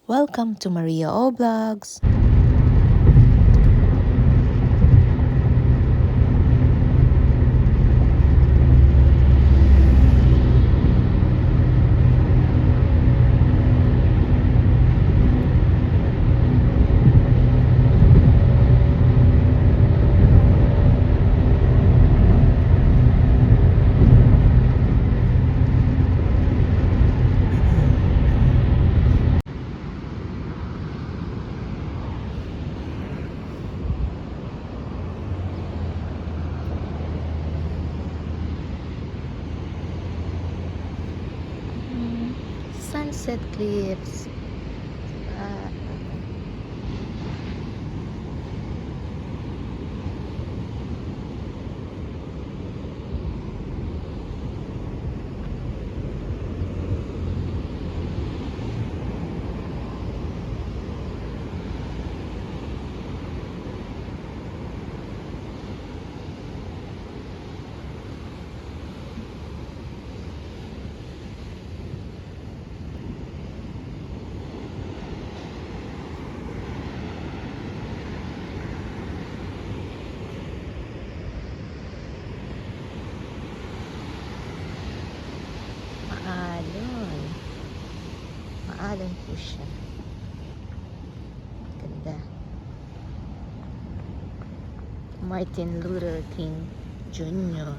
Welcome to Maria O Vlogs. Sunset cliffs. Maalon. Maalon po siya. Ganda. Martin Luther King Jr.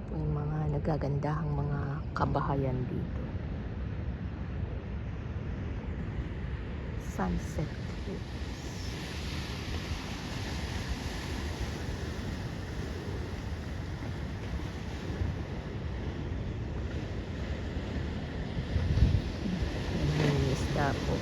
Ito yung mga nagagandahang mga kabahayan dito. Sunset cliffs. Po.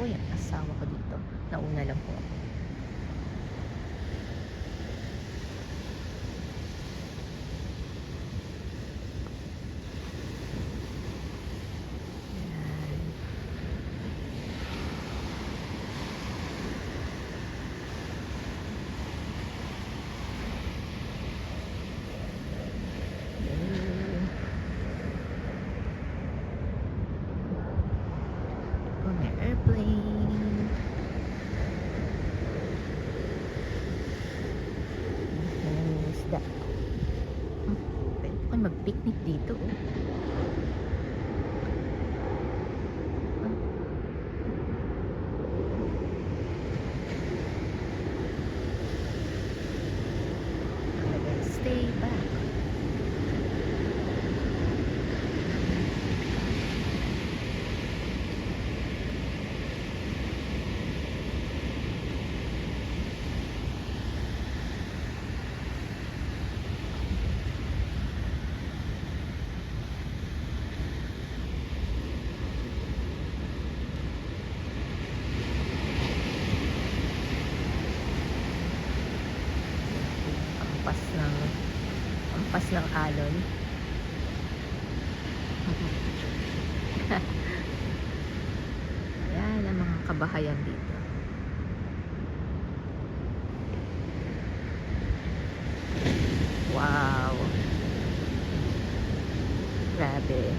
Uy, ang asawa ko dito. Nauna lang po ako. Airplane. Ang isda. Pwede ko mag-picnic dito. Stay back. Ampas ng alon. Ayan ang mga kabahayan dito. Wow, grabe.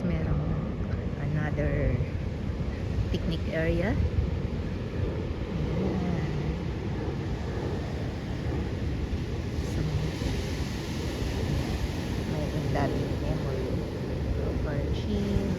Merong another picnic area. May daming memory. Super chill.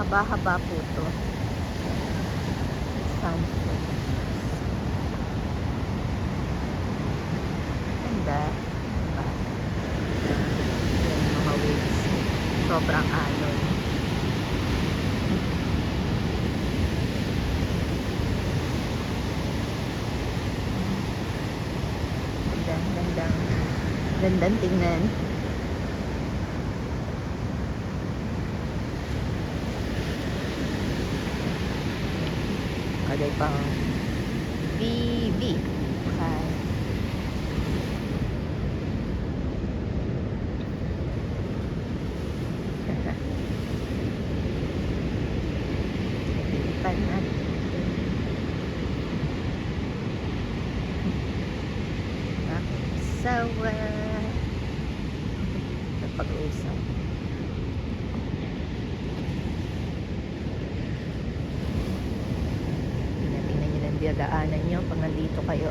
Mahaba-haba po to. Sunset. Ganda. Diba? Yung mga waves. Sobrang alon. Gandang tingnan. Ada pang BB. Okay. Titipan natin. Sawa. Napag-uusap. Tingnan nyo lang diyadaanan nyo pag nandito kayo.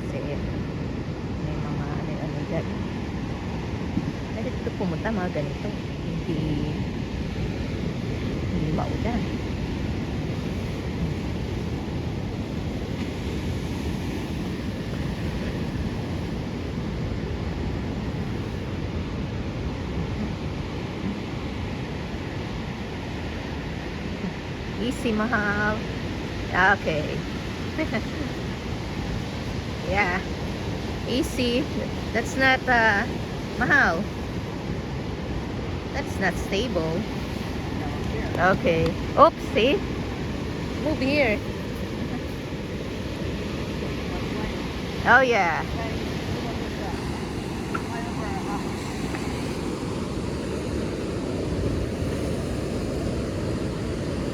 Kasi may mga ano dyan. Pwede dito pumunta mga ganito. Hindi maulan. Easy, mahal. Okay. Yeah. Easy. That's not mahal. That's not stable. Okay. Oops, see? Move here. Oh, yeah.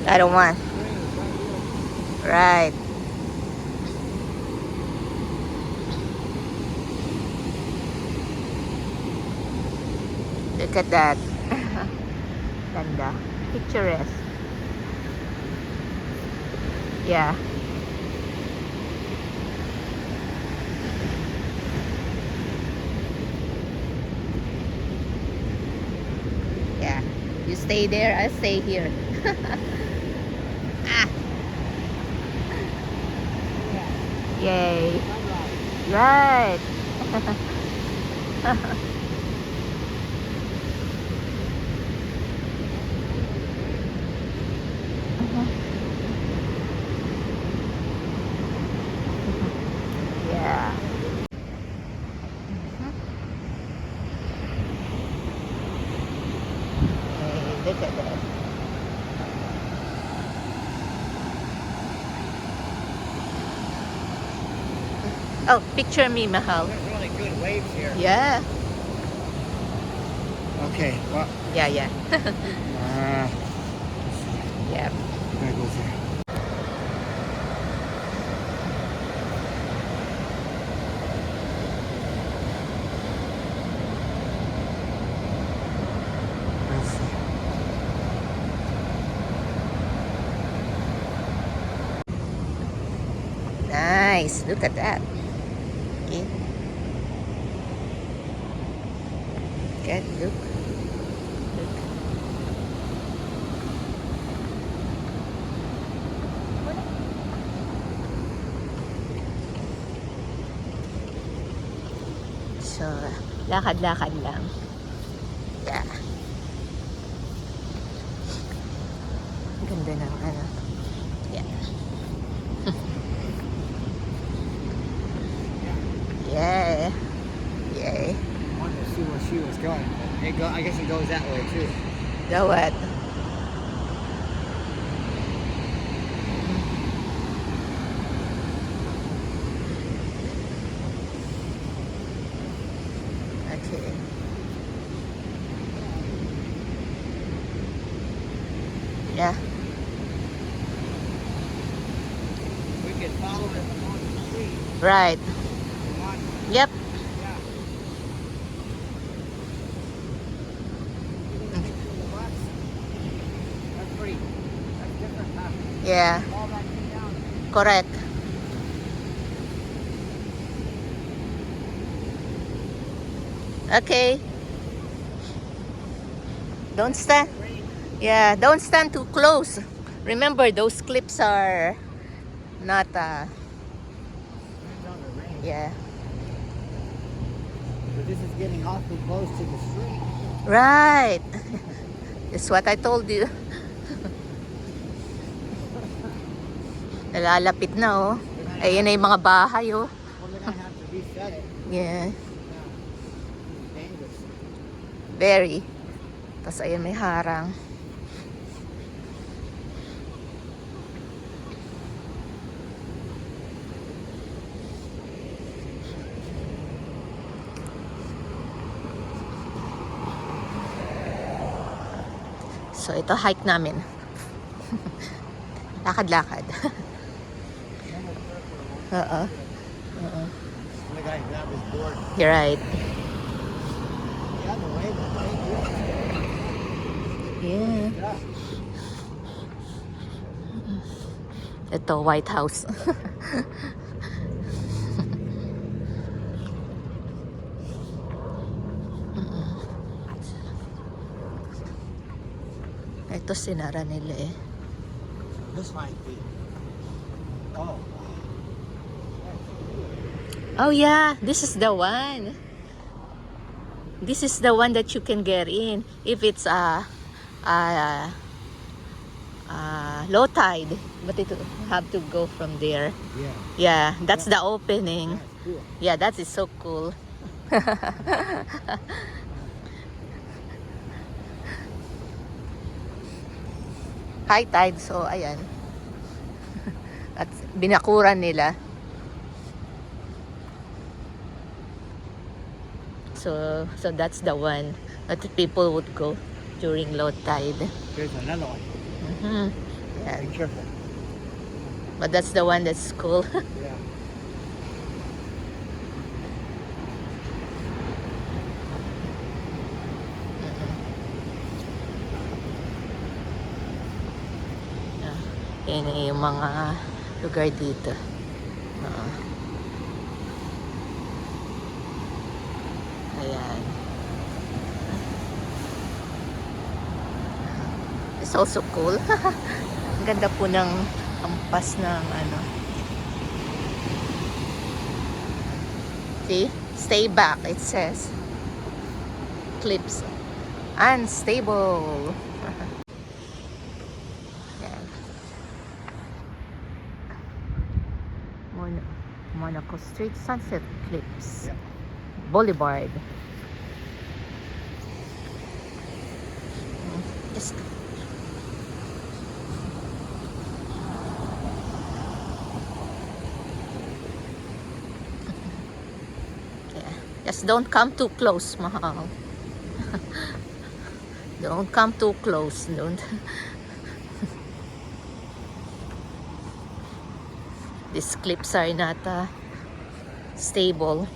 I don't want. Right. Look at that. Ganda. Picturesque. Yeah. Yeah. You stay there, I stay here. Ah. Yay. Right. Yeah. Hey, look at that. Oh, picture me, Mahal. There's really good waves here. Yeah. Okay, well. Yeah, yeah. Yeah. Gotta go there. Let's see. Nice. Look at that. Okay. Good. Look. Look. So, lakad-lakad lang. Yeah. Ganda ng ano. Yeah. Yeah. Yay. I wanted to see where she was going. I guess it goes that way too. Go what? Okay. Yeah. We could follow it along the street. Right. Yep. Yeah. The bus. That's pretty. That's different, huh? Yeah. All that came down. Correct. Okay. Don't stand. Yeah, don't stand too close. Remember, those clips are not, Depends on the range. yeah. But this is getting awfully close to the street. Right. That's what I told you. Nalalapit na, oh. Ayan na yung mga bahay, oh. Well, they're gonna have to reset it. Yeah, It's dangerous. very. Tapos ayan may harang. So ito hike namin. Lakad-lakad. Oo. Oo. The guy grabbed his board. You're right. Yeah, the way. Yeah. Yeah. Ito, White House. Ito sinara nila eh. This might be. Oh. Oh yeah, this is the one. This is the one that you can get in if it's low tide, but it have to go from there. Yeah. Yeah, that's the opening. That's cool. Yeah, that is so cool. High tide, so ayan. At binakuran nila. So that's the one that people would go during low tide. There's another one. Mhm. Yeah, be careful. But that's the one that's cool. Yeah. Yan yung mga lugar dito. Ayan. It's also cool. Ang ganda po ng ampas ng ano. See? Stay back, it says. Clips. Unstable. Yan. Monaco Street Sunset Clips. Yep. Boulevard. Just don't come too close, mahal. Don't come too close. Don't. These clips are not stable.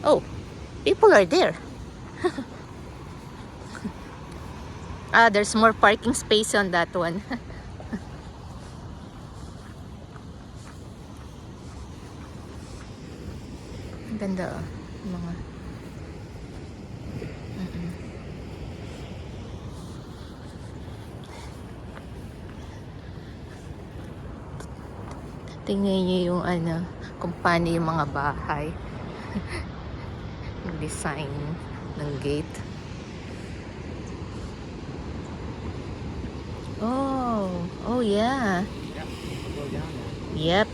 Oh, people are there. There's more parking space on that one. Ang ganda, oh. Mga tingnan niyo yung ano, kung paano yung mga bahay. Yung design ng gate. Oh yeah. Yeah. Go down there. Yep.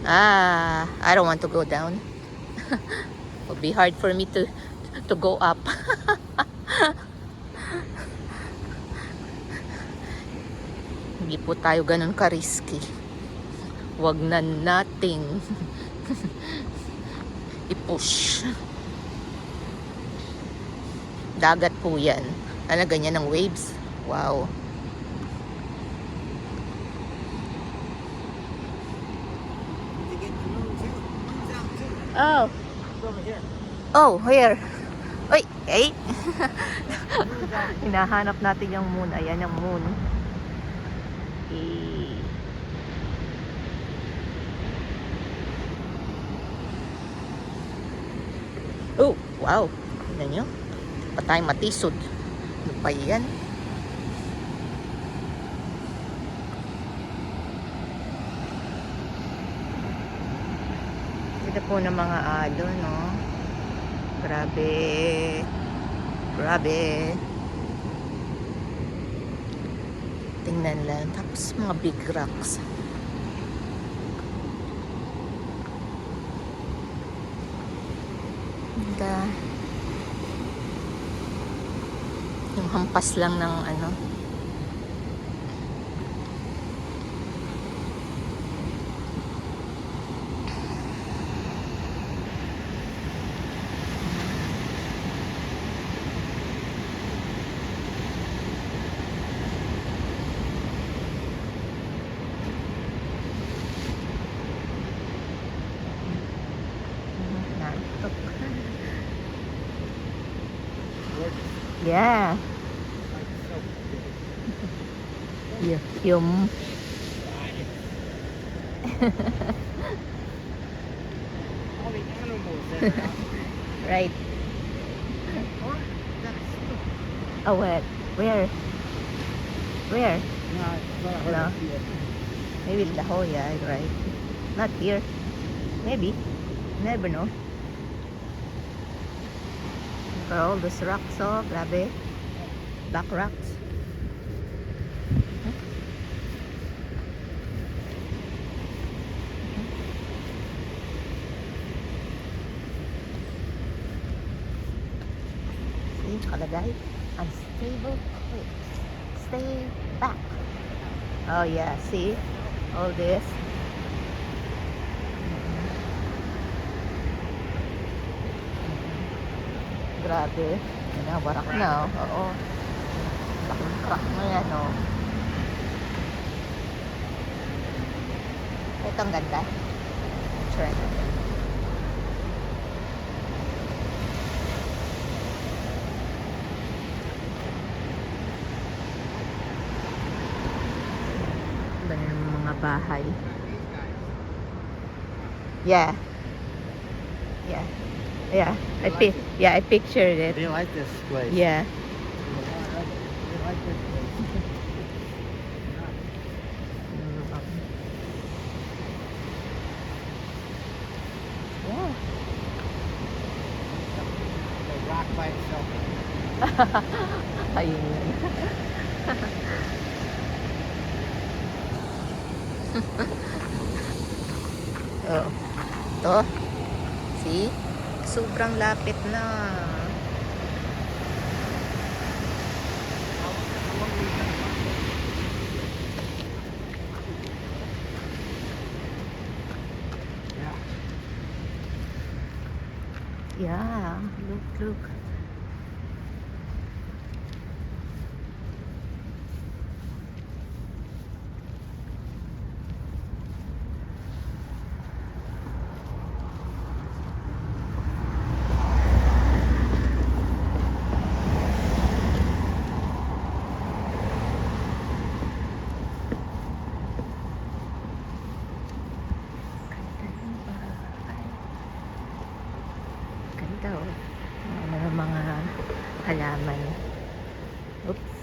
I don't want to go down. It would be hard for me to go up. Hindi po tayo ganun ka-risky. Wag na nating i-push. Dagat po yan. Ano, ganyan ng waves. Wow. To get the moon too. Moon's out too. Oh. It's over here. Oh, where? Uy, eh. Moon's out. Hinahanap natin yung moon. Ayan yung moon. Eh. Oh, wow. Tignan nyo. Patay matisod. Ano pa yan? Sila po ng mga alon, no? Grabe. Grabe. Tingnan lang. Tapos mga big rocks. Ganda. Yung hampas lang ng ano. Nantok. Yeah. Yung All the animals that are out. right. Oh, that's Oh, what? Where? Where? no, it's not hard No. to see it. Maybe La Jolla, right? Not here. Maybe. Never know. For all those rocks, oh, grabe. Black rocks. See, kalagay. Unstable cliffs. Stay back. Oh yeah, see? All this. Grabe. Yan na, warak na. Oh. Oo. Laking crack na yan, oh. Ito ang ganda. Try natin. Iba na ng mga bahay. Yeah. Yeah. Yeah. I pictured it. They like this place. Yeah. They like this place. Yeah. The rock by itself. Ayun yun. Oh. To. See? Sobrang lapit na. Yeah. Look. Ganda oh. Ano ng mga halaman. Oops.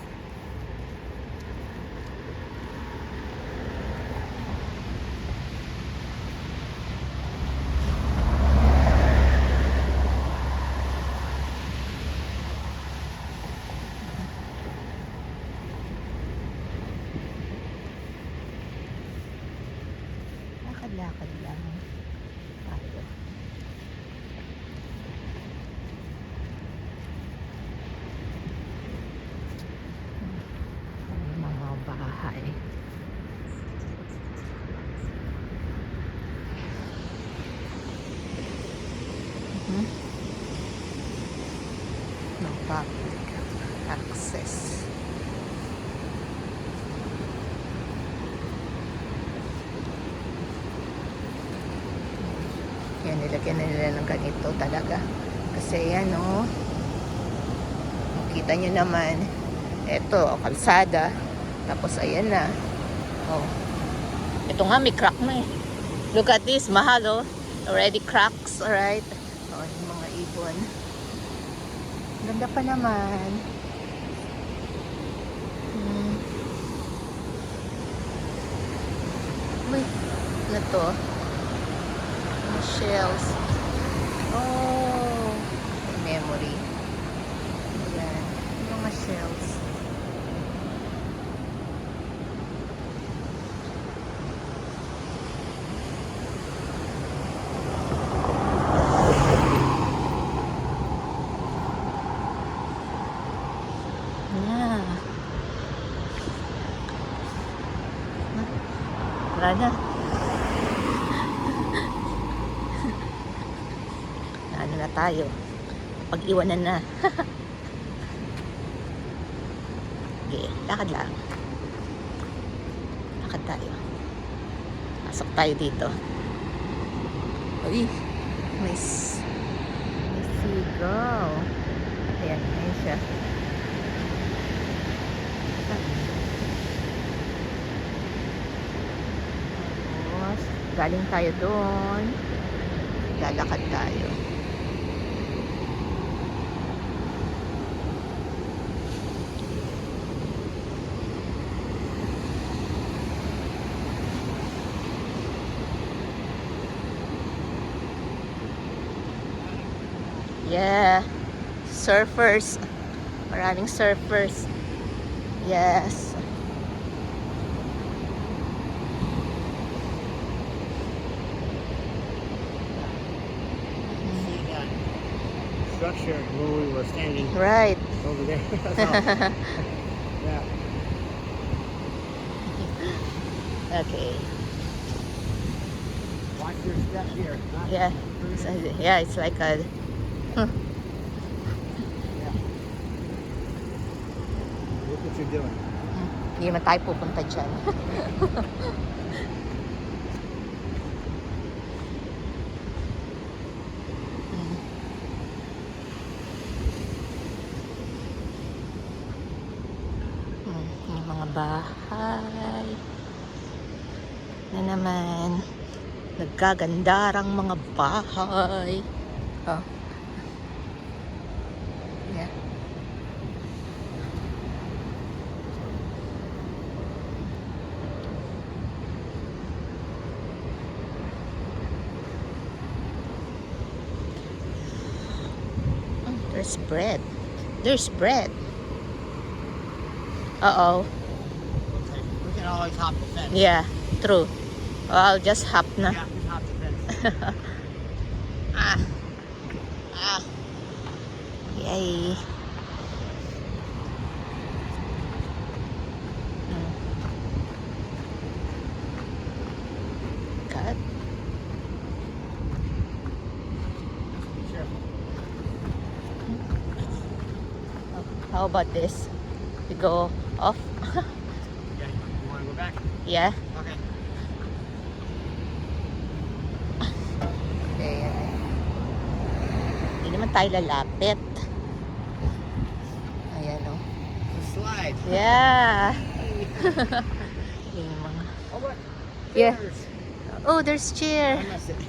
Lakad-lakad lang tayo. Mga bahay. No public access. Yan, nilagyan na nila ng ganito talaga. Kasi yan, oh. Kita nyo naman. Ito, kalsada. Tapos, ayan na. Oh. Ito nga, may crack na eh. Look at this, mahal, oh. Already cracks, alright. Oh, yung mga ibon. doon. Ganda pa naman. Uy, ano to? Mga shells. Oh, memory. Ayan, mga shells. Yeah. Wala na. Ano na tayo? Pag-iwanan na. Okay, lakad lang. Lakad tayo. Pasok tayo dito. Uy, may sigaw. Ayan, ayan siya. Tapos, galing tayo doon. Lalakad tayo. Yeah. Surfers. Maraming surfers. Yes. See that structure where we were standing Right. over there. That's all. Yeah. Okay. Watch your step here. Huh? Yeah. Yeah, it's like a Yeah. Look what you're doing. hindi naman tayo pupunta dyan. Yung mga bahay na naman, nagkagandarang mga bahay. Oh. Yeah. There's bread. There's bread. Uh-oh. We can always hop the fence. Yeah, true. I'll just hop na. Yeah, we hop the fence. Ah. Ah. Yay. Cut. Sure. How about this? We go off? Yeah, you want to go back? Yeah. Okay. Okay. Hindi naman tayo lalapit. Ayan o. The slide. Yeah. Yung mga... Oh, what? Yeah. Chairs. Oh, there's chair. I'm gonna sit.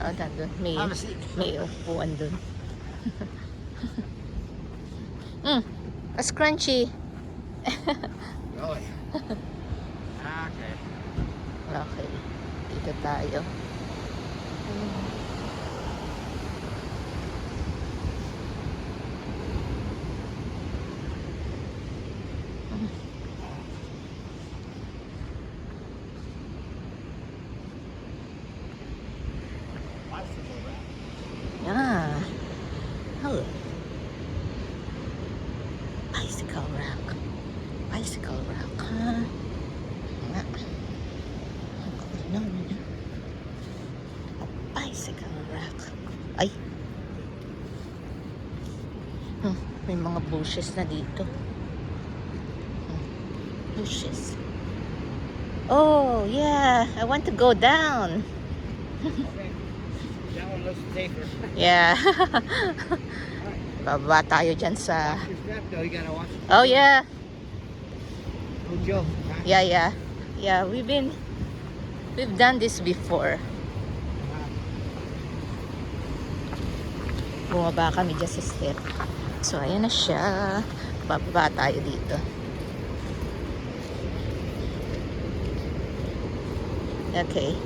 Oh, nandun. May, Have a seat. may upuan dun. Mas crunchy. Really? Okay. Okay. Dito tayo. Bicycle rack. Yeah. Oh. Bicycle rack. Bicycle rack. Huh? Nga. No, no, no. A bicycle rack. Ay. May mga bushes na dito. Bushes. Oh, yeah. I want to go down. Okay. That one looks safer. Yeah. Alright. Baba tayo dyan sa... Watch your step though. You gotta watch. Oh, yeah. No joke. Huh? Yeah, yeah. Yeah, we've done this before. Bumaba kami dyan sa step. So, ayan na siya. Bababa tayo dito. Okay.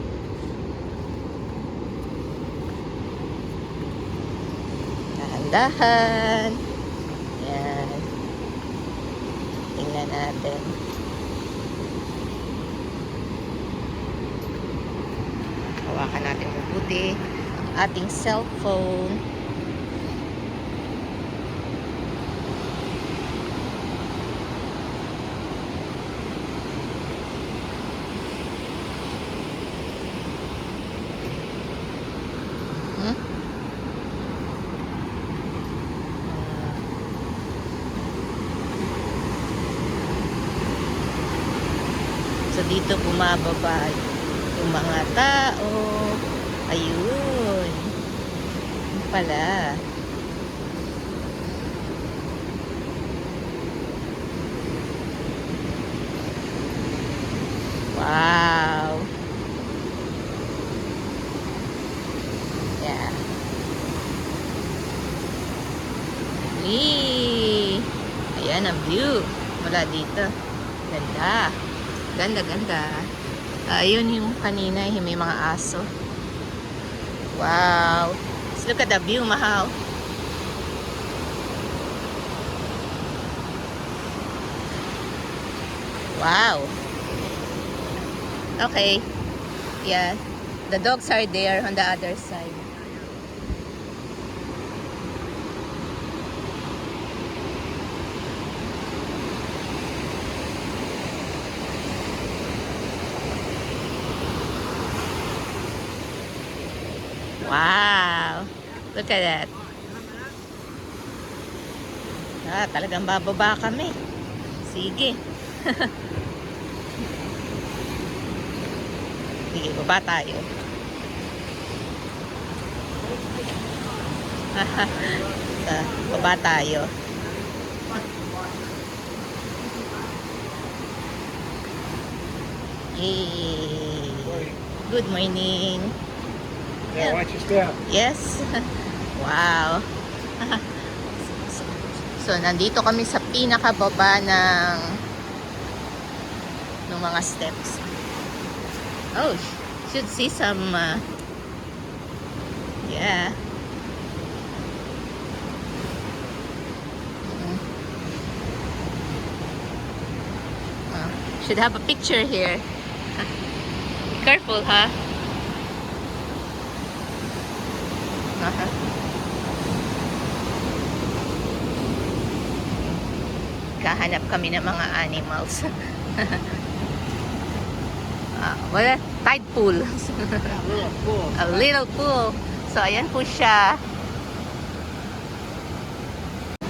Dahan-dahan. Yan. Tingnan natin. Hawakan natin mabuti ang ating cellphone. So, dito bumababa yung mga tao. Ayun. Yun pala. Wow. Yeah. Ayan ang view. Mula dito. Ganda. Ganda, ganda. Ayun yung kanina, yung may mga aso. Wow. Let's look at the view, Mahal. Wow. Okay. Yeah. The dogs are there on the other side. Wow. Look at that. Talagang bababa kami. Sige. Sige, baba tayo. Baba tayo. Yay. Good morning. Yeah, watch your step. Yes. Wow. So, nandito kami sa pinakababa ng mga steps. Oh, should see some yeah. Should have a picture here. Be careful, huh? Kahanap kami ng mga animals. Wala, tide pool. A little pool. So, ayan po siya.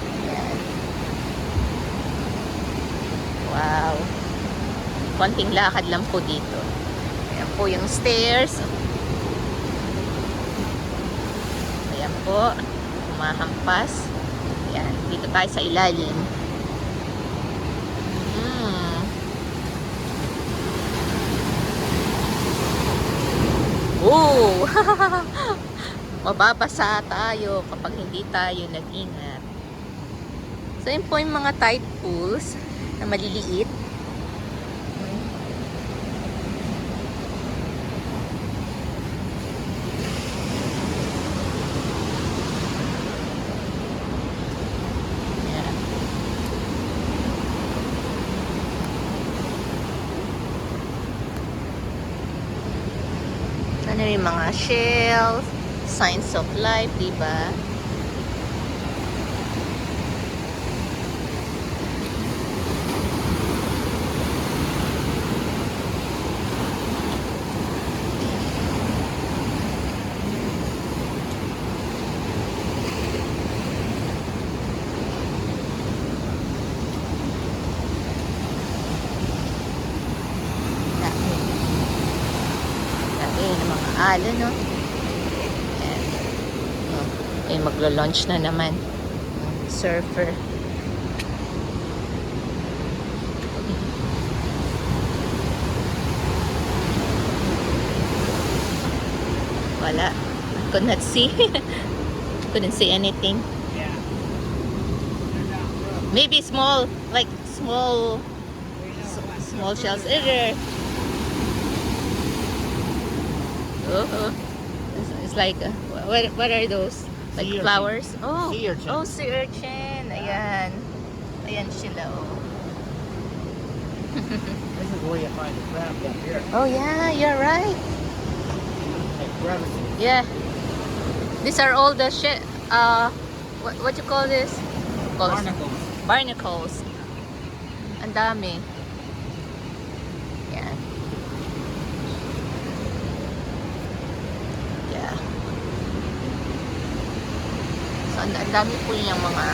Ayan. Wow. Konting lakad lang po dito. Ayan po yung stairs. Ayan po. Kumahampas. Ayan. Dito tayo sa ilalim. Oh! Mababasa tayo kapag hindi tayo nag-ingat. So, yun po yung mga tide pools na maliliit. Ano yung mga shells, signs of life, diba? Alon, no? Ayan. Oh, ay, maglo-launch na naman. Surfer. Wala. I could not see. Couldn't see anything. Yeah. They're down low. Maybe small, like small, We know what small they're shells. further There. Oh, it's like what are those? Like Sea urchin. flowers? Oh, Sea urchin. oh, sea urchin. Ayan. Ayan sila. Oh. This is where you find the crabs up here. Oh yeah, you're right. Like crevices. Yeah. These are all the shit. What you call this? Barnacles. Barnacles. Ang dami. Yan. Yeah. So, ang dami po niyang mga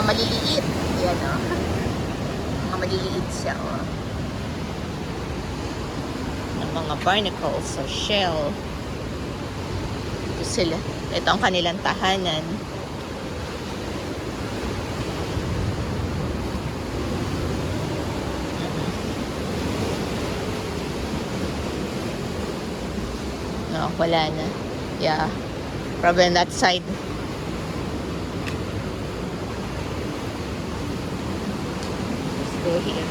maliliit. Yan, oh. Mga maliliit siya, oh. Ng mga barnacles or shell. Ito sila. Ito ang kanilang tahanan. No, wala na. Yeah. Probably on that side. Let's go here.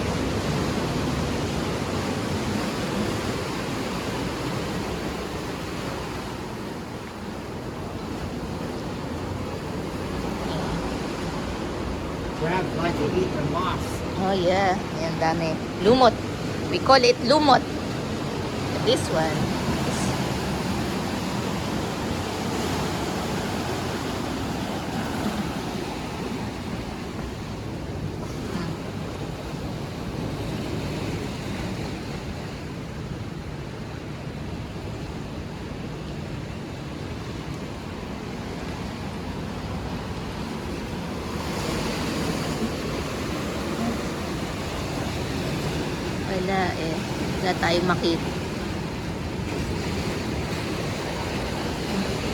Crabs like to eat the moss. Oh yeah. Ayan, dami. Lumot. We call it lumot. This one. Wala eh. Wala tayong makita.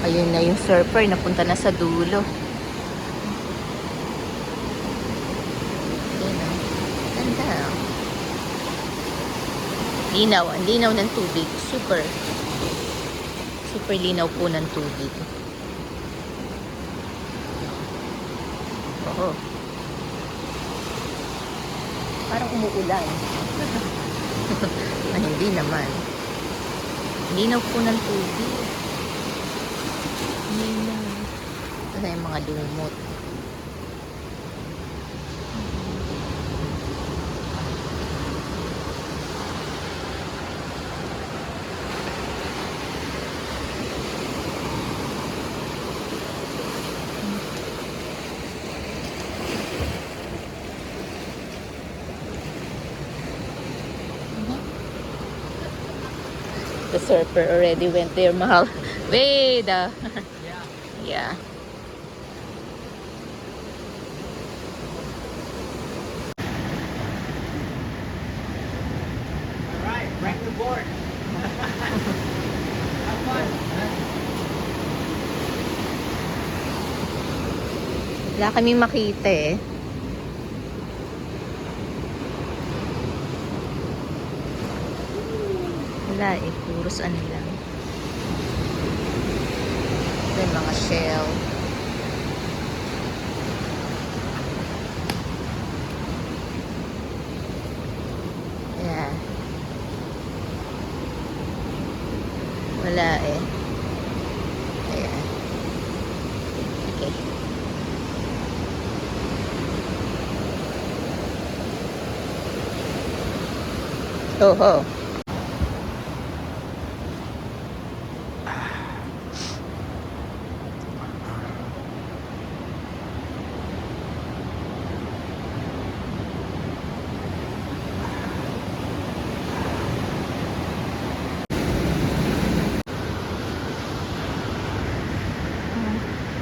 Ayun na yung surfer. Napunta na sa dulo. Ayun na. Ganda. Linaw. Ang linaw ng tubig. Super. Super linaw po ng tubig. Oo. Parang umuulan. Ay, hindi naman. Linaw po ng tubig. Linaw. Ito na yung mga lumot. The surfer already went there, mahal. Way the Yeah. yeah. All right, break the board. Have fun. Wala kaming makita eh. Wala eh, puros ano lang. Ito yung mga shell. Yeah. Wala eh. Ayan. Okay. Oh, oh.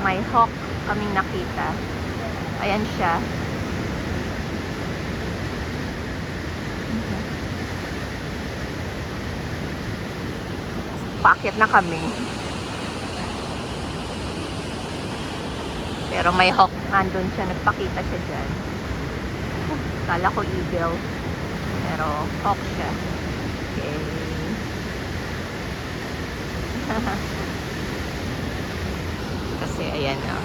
May hawk kaming nakita. Ayan siya. Paakyat na kami. Pero may hawk. Andun siya. Nagpakita siya dyan. Kala ko eagle. Pero hawk siya. Okay. Kasi ayan na.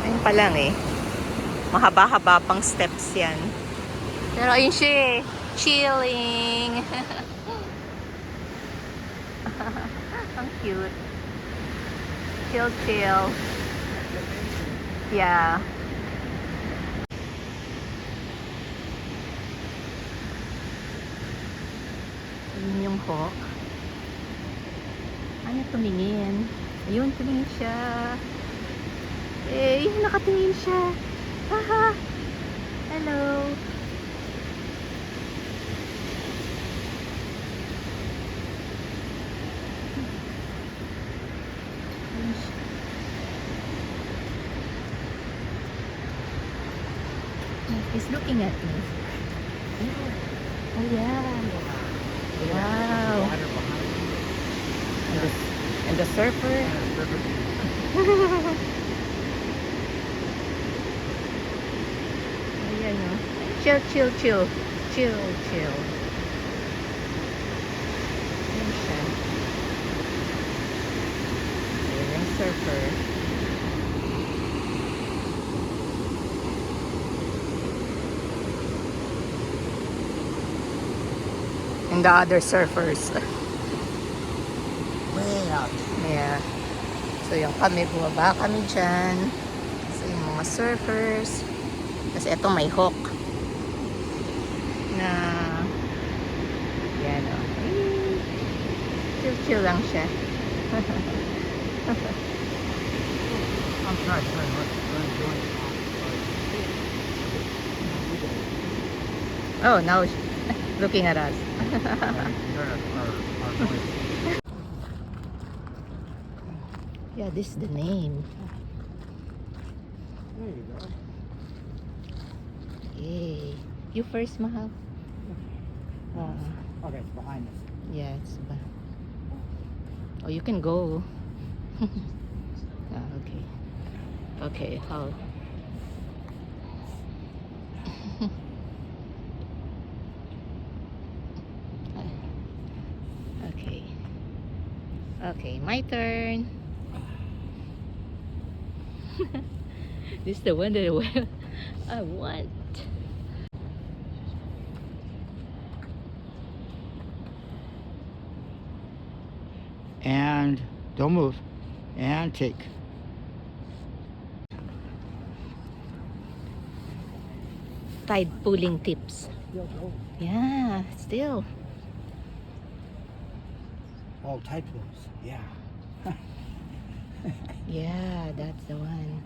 Ayun pa lang eh. Mahaba-haba pang steps yan. Pero ayun siya eh. Chilling. Ang cute. Chill, chill. Yeah. Ayun yung hawk. Ano tumingin? Ayun, tumingin siya. Eh, nakatingin siya. Haha. Hello. Ayun siya. He's looking at me. Oh, yeah. Wow. Water behind you. And the surfer. Ayan o. Chill, chill, chill. Chill, chill. Ayan siya. Ayan yung surfer. And the other surfers. Way out. Yeah. So yung kami, bumaba kami dyan. So yung mga surfers. Kasi ito may hook. Na, yan o. Chill-chill lang siya. I'm sorry. Oh, now looking at us. Yeah, this is the name. There you go. Yay. You first, Mahal. Okay, it's behind us. Yeah, it's oh, you can go. Okay. Okay, how? Okay. Okay, my turn. This is the one that I want. And don't move. And take. Tide pooling tips. Yeah, still. Oh, tide pools. Yeah. Yeah, that's the one.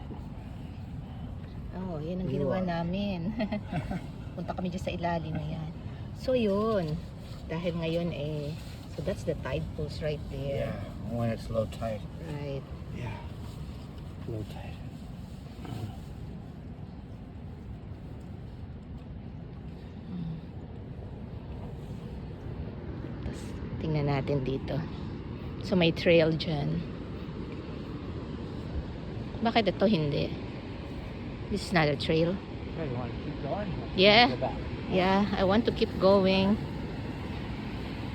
Oh, yan ang ginawa namin. Punta kami dyan sa ilalim na yan. So yun, dahil ngayon eh, so that's the tide pools right there. Yeah. When it's low tide. Right. Yeah. Low tide. Tapos, tingnan natin dito. So may trail dyan. Bakit ito hindi? This is not a trail. Okay, you want to keep going? Yeah. Go back. Yeah, I want to keep going.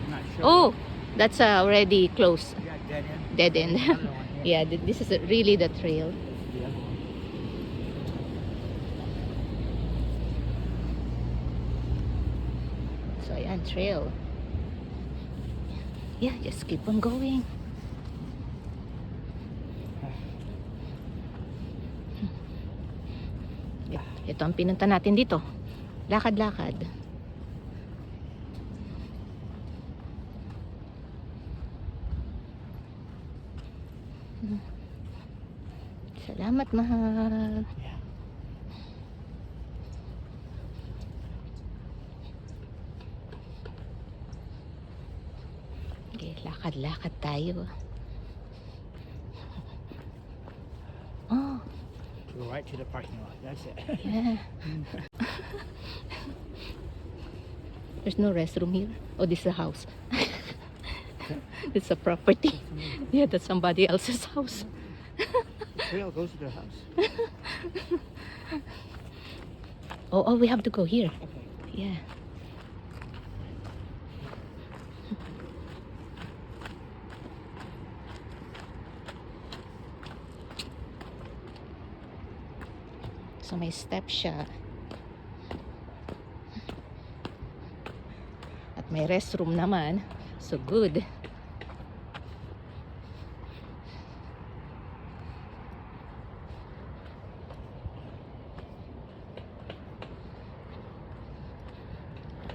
I'm not sure. Oh, that's already closed. Yeah, dead end. Dead end. Another one here. Yeah, this is really the trail. Yeah. So ayan, trail. Yeah, just keep on going. Ito ang pinunta natin dito. Lakad-lakad. Salamat, mahal. Yeah. Okay, lakad-lakad tayo. Oh, Go right to the parking lot. That's it. yeah. There's no restroom here. Oh, this is a house. It's a property. Yeah, that's somebody else's house. The trail goes to their house. Oh, we have to go here. Okay. Yeah. So may step siya. At may restroom naman. So good.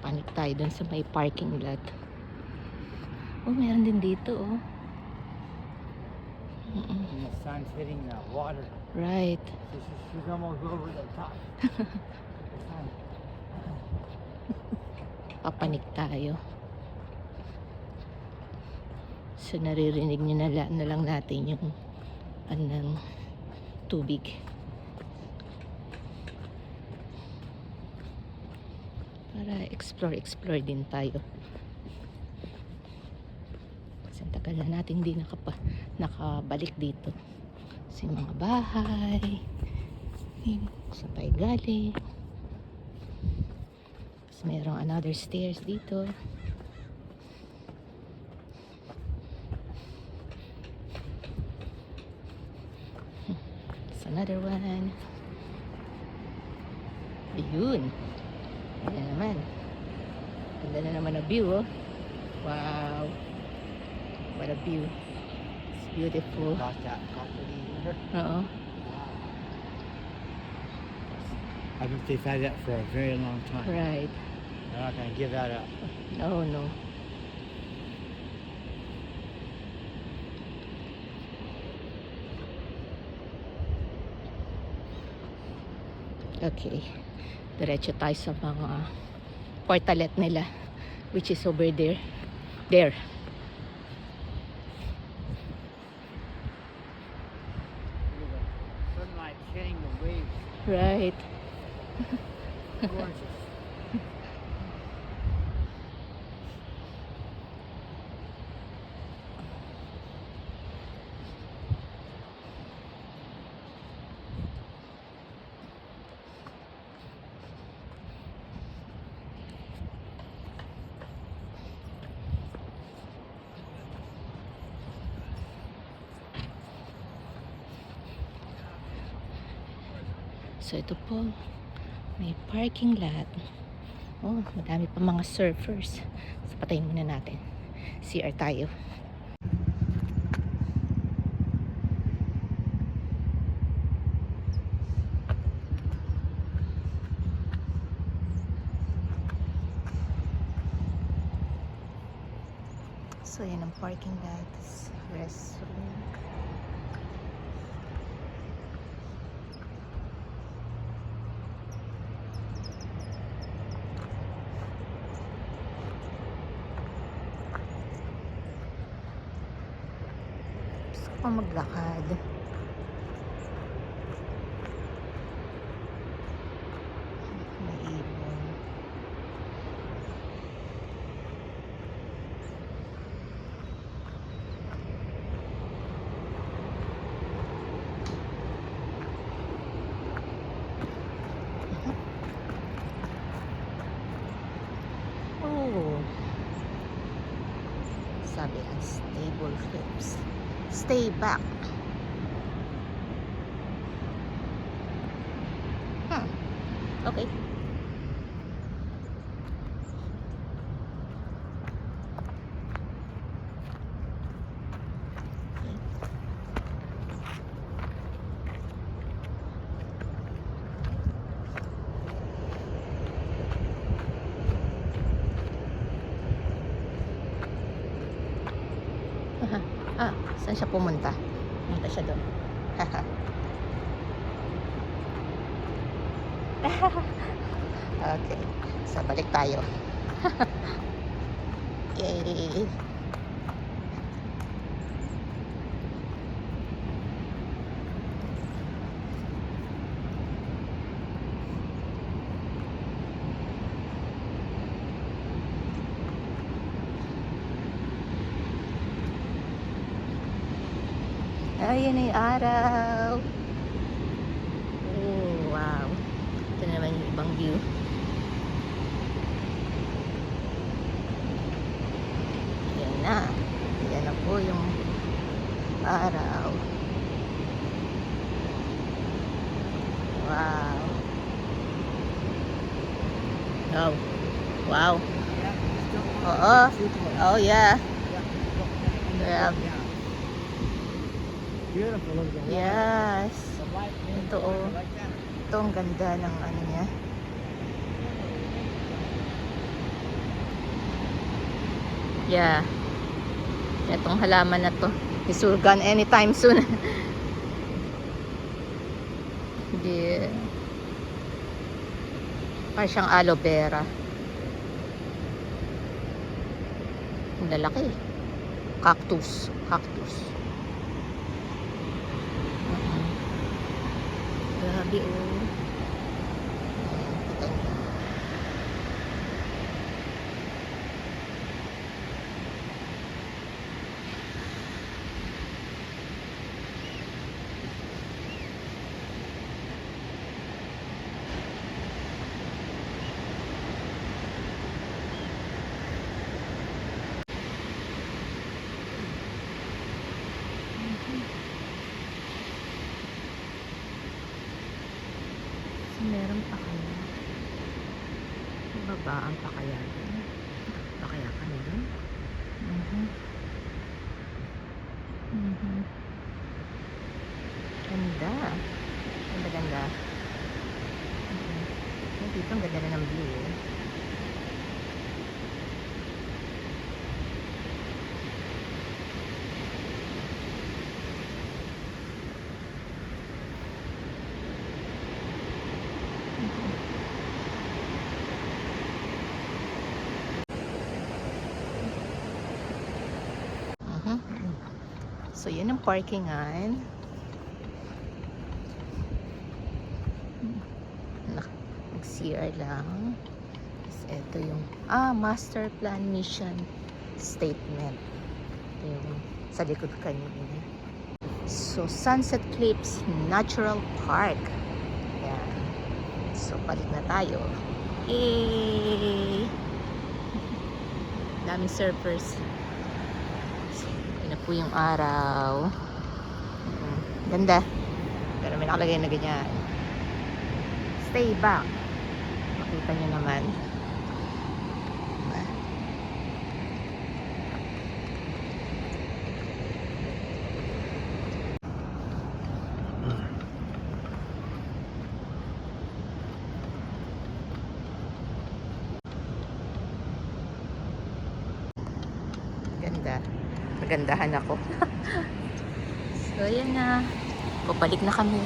Panik tayo dun sa may parking lot. Oh, meron din dito, oh. And the sun's hitting the water. Right. So she's almost over the top. The sun. Papanik tayo. So naririnig nyo na lang natin yung ng tubig. Para explore din tayo. Kasi ang tagal na natin hindi nakabalik dito. Kasi mga bahay, saan tayo galing. Tapos mayroong another stairs dito. It's another one. Ayun. Ayan naman. Ganda na naman ang view, oh. Wow. What a view. It's beautiful. Got that property here. Oo. I think they've had that for a very long time. Right. They're not going to give that up. No, no. Okay. Diretso tayo sa mga portalet nila, which is over there. There. Sunlight hitting the waves. Right. Gorgeous. So ito po, may parking lot. Oh, madami pa mga surfers. So patayin muna natin. CR tayo. So yan ang parking lot. Restroom. O maglakad. May ibon. Oh. Sabi ang stable clips. Stay back. Okay. Saan siya pumunta? Pumunta siya doon. Okay. So, balik tayo. Yay! Ayan na yung araw. Oh, wow. Ito naman yung ibang view. Ayan na. Ayan na po yung araw. Wow. Wow. Wow. Yeah, still Oo. beautiful. Oh, yeah. Yeah. Yeah. Beautiful of the water. Yes. The light being Ito, oh. like that. Ito ang ganda ng ano niya. Yeah. Itong halaman na to. Isurgan anytime soon. Yeah. Parang siyang aloe vera. Ang lalaki. Cactus. Cactus. Grabe oh. Kita niyo. So, meron pa kaya? Babaan pa kaya dun? Pa kaya kami dun? Ganda. Ganda, ganda. Dito ang ganda na ng view. So, yan ang parkingan. Nag-CR lang. Tapos, ito yung master plan mission statement. Ito yung sa likod kanina. So, Sunset Cliffs Natural Park. Yan. So, balik na tayo. Yay! Daming surfers. Na po yung araw. Ganda. Pero may nakalagay na ganyan. Stay back. Makita nyo naman. Ganda. Nagandahan ako. So, ayan na. Pabalik na kami.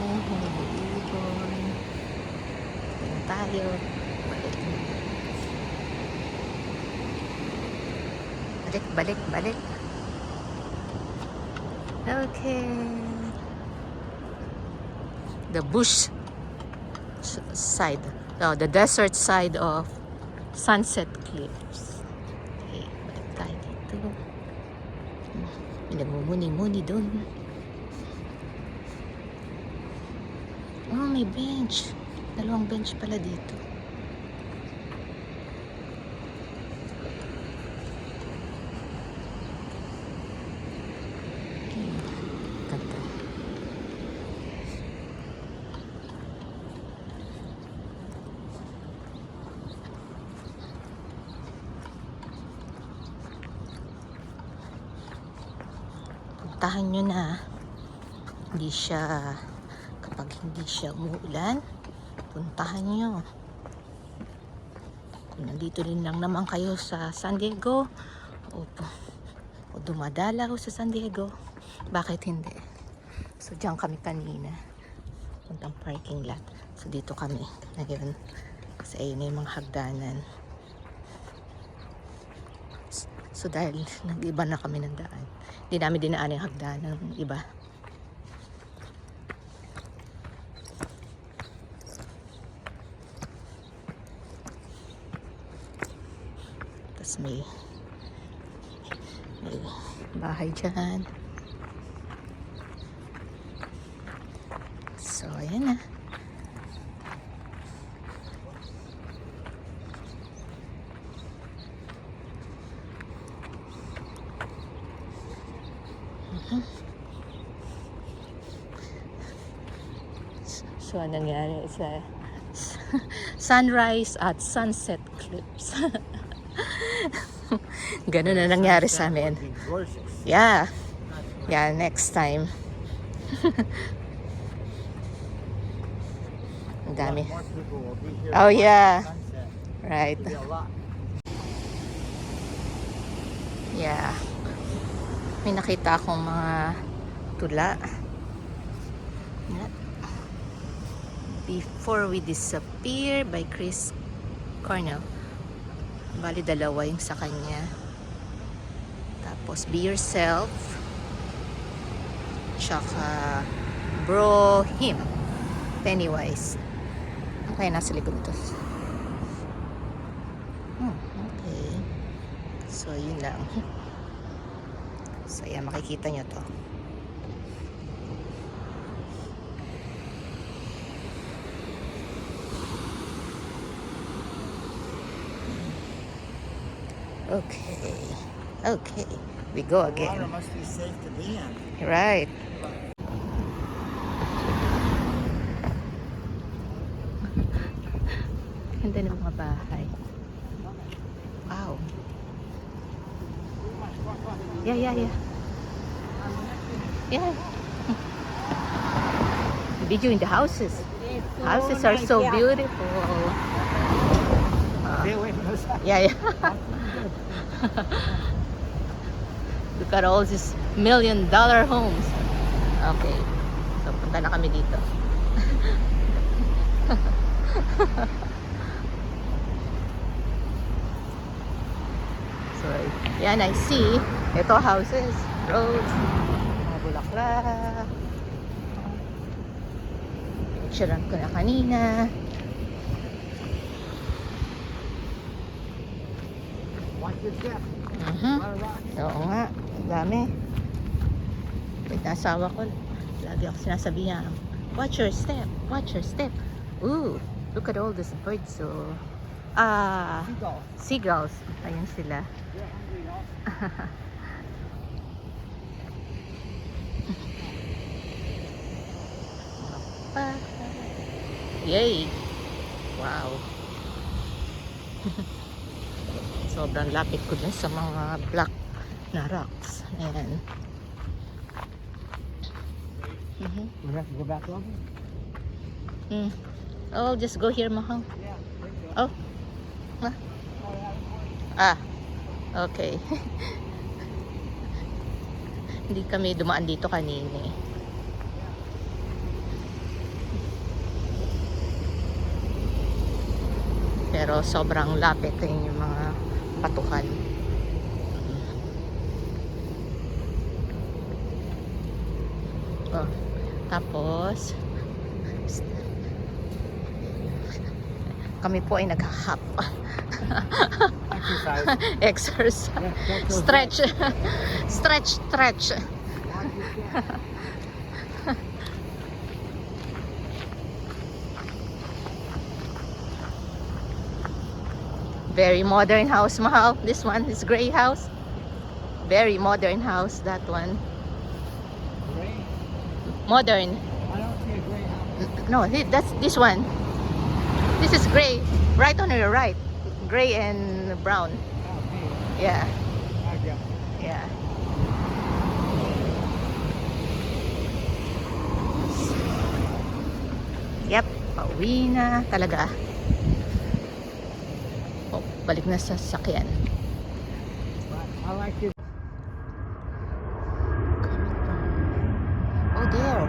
Ayan tayo. Balik. Balik, balik, balik. Okay. The bush side. No, the desert side of Sunset Cliffs. Okay, balik tayo dito. May nagmumuni-muni doon. Oh, may bench. Dalawang bench pala dito. Ganda. Puntahan nyo na. Hindi siya, kapag hindi siya umuulan, puntahan nyo. Kung nandito rin lang naman kayo sa San Diego o dumadalaw sa San Diego, bakit hindi? So diyan kami kanina, puntang parking lot. So dito kami ngayon kasi ayun na yung mga hagdanan. So dahil nag-iba na kami ng daan, hindi namin dinaan yung hagdanan ng iba. Tapos may bahay dyan. So ayan na. So, anong nangyari sa sunrise at sunset clips. Ganun na nangyari sa amin. Would be gorgeous. Yeah. Yeah, next time. Ang dami. More people will be here Oh, to watch yeah. the sunset. Right. It'll be a lot. Yeah. May nakita akong mga tula. Yeah. Before We Disappear by Chris Cornell. Bali dalawa yung sa kanya. Tapos Be Yourself. Tsaka Bro Him. Pennywise. Okay, nasa likod ito. Okay. So, yun lang. So, yan, makikita nyo to. Okay. Okay. We go The water again. must be safe to be in. Right. Ganda ng mga bahay. Wow. Yeah, yeah, yeah. Yeah. Video in the houses. Houses are so beautiful. Stay away from those. Yeah, yeah. Look at all these $1 million homes. Okay. So, punta na kami dito. So, yan, I see. Ito, houses, roads, mga bulaklak. Picturean ko na kanina. Watch your step. Mhm. A lot of rocks. Oo nga, ang dami. Wait, nasawa ko. Lagi ako sinasabihan, watch your step, watch your step. Ooh, look at all these birds. So, Seagull. seagulls. Ayun sila. You're hungry, y'all. Yay! Wow! Sobrang lapit ko dun sa mga black na rocks. Ayan. Mhm. We have to go back over? Mm. Oh, just go here, Mahal. Yeah. There you go. Oh. Ah. Okay. Hindi kami dumaan dito kanina eh. Pero sobrang lapit din yung mga patukan. Oh. Tapos kami po ay nag-hop. Exercise. Exercise. Yeah, don't go Stretch. Stretch, stretch. Watch your step. Very modern house, Mahal. This one, this gray house. Very modern house, that one. Gray? Modern. I don't see a gray house. No, that's this one. This is gray. Right on your right. Gray and brown. Okay. Yeah, I got it. yeah. Yep, pauwi na talaga. Oh, balik na sa sasakyan. But I like it. Oh, there.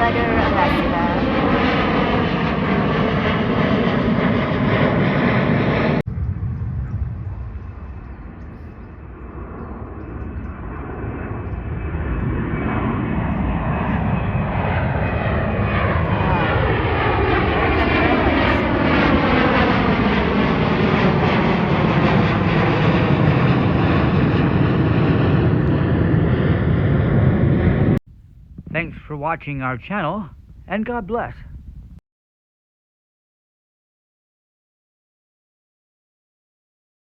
Another Alaska. Thanks for watching our channel, and God bless.